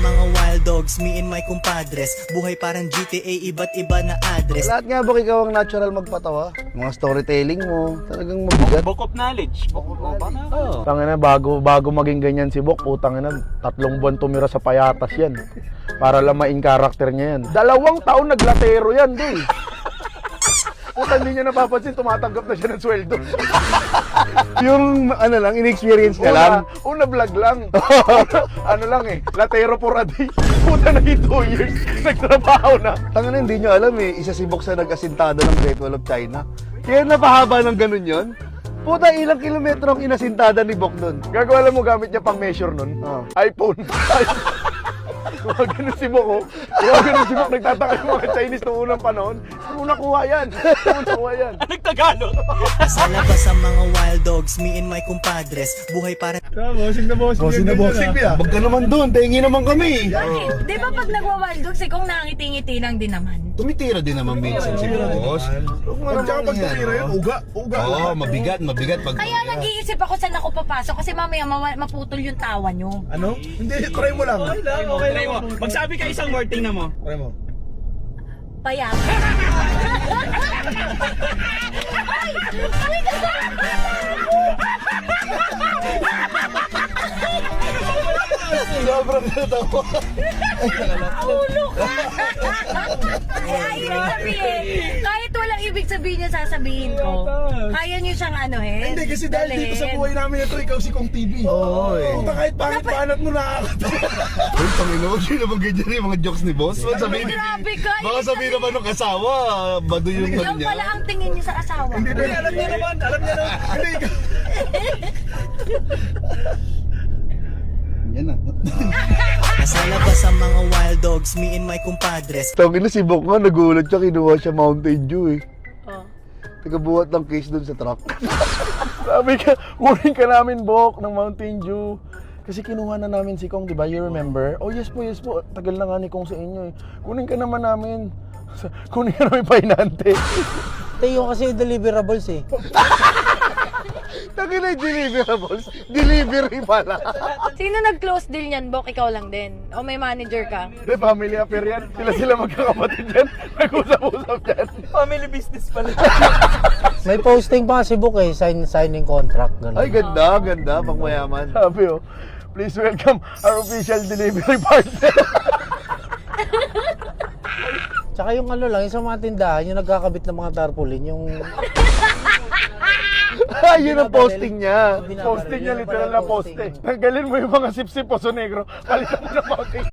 Mga wild dogs, me and my compadres. Buhay parang GTA, iba't iba na address. Lahat nga, Bok, ikaw ang natural magpatawa. Mga storytelling mo, talagang mabigat. Book of knowledge. Tangina, bago maging ganyan si Bok, putang ina, 3 buwan tumira sa payatas yan. Para lang ma-in character niya yan. 2 taon naglatero yan, di. Puta, hindi niya napapansin, tumatanggap na siya ng sweldo. Yung ano lang, in-experience niya lang. Una vlog lang. Ano lang eh, latero for a day. Puta, naging 2 years, nagtrabaho na. Tangina, hindi nyo alam eh, isa si Bok sa nag-asintada ng Great Wall of China. Kaya napahaba ng ganun yon. Puta, ilang kilometro ang inasintada ni Bok doon. Gagawa lang mo gamit niya pang measure nun. Oh. iPhone. Kung ganun si Bok, oh. Kung ganun si Bok, nagtataka yung mga Chinese noong unang panahon. Kung nakuha yan. Kung nakuha yan. Nagtagalog. Sa labas ang mga wild dogs, me and my compadres. Buhay parang Bossing na bossing. Wag ka naman doon, tengi naman kami. Bakit? Di ba pag nagwa-wild dogs, ikaw nakangiti-ngiti lang din naman? Tumitira din naman minsan si boss. Tsaka pag tumira yun, uga. Oo, mabigat pag... Kaya nag-iisip ako saan ako papasok kasi mamaya maputol yung tawa nyo. Ano? Hindi, try mo lang. Okay mo. Magsabi ka isang word, tingnan mo. Try mo. Payak. Sobrang natawa. Ulo ka! Kaya ibig sabihin, kahit walang ibig sabihin niya sasabihin ko, kaya niyo siyang anuhin. Hindi, kasi dahil dito sa buhay namin ito, ikaw si Kong TV. Oo eh. Puta, kahit pangit-panat mo nakakatawa. Uy, Panginoon, yun naman ganyan yung mga jokes ni boss. Grabe ka! Baka sabihin naman ng kasawa, bado yung ano Yan niya. pala ang tingin niya sa asawa. Hindi, alam niya naman. Hindi, Yan na. Sa labas ang mga wild dogs, me and my compadres. Tangina, si Bok nga, nagulat siya, kinuha siya Mountain Dew eh. Oh. Tagabuhat ng case doon sa truck. sabi ka, kunin ka namin, Bok, ng Mountain Dew. Kasi kinuha na namin si Kong, di ba? You remember? Oh, yes po. Tagal na nga ni Kong sa inyo eh. Kunin ka naman namin. Kunin ka namin pahinante. Yung kasi deliverables eh. Tangina, deliverables. Delivery pala. Sino nag-close deal niyan, Bok? Ikaw lang din? O may manager ka? Hindi, family affair yan. Sila magkakapatid yan. Nag-usap-usap yan. Family business pala. May posting pa si Book eh, signing contract. Ganun. Ay, ganda, pang mayaman. Sabi oh, please welcome our official delivery partner. Tsaka yung ano lang, yung sa mga tindahan, yung nagkakabit ng mga tarpaulin, yung... Yun ang posting niya. Posting niya, literal na poste. Tanggalin mo yung mga sip-sip Poso Negro. Palitan mo ng Mountain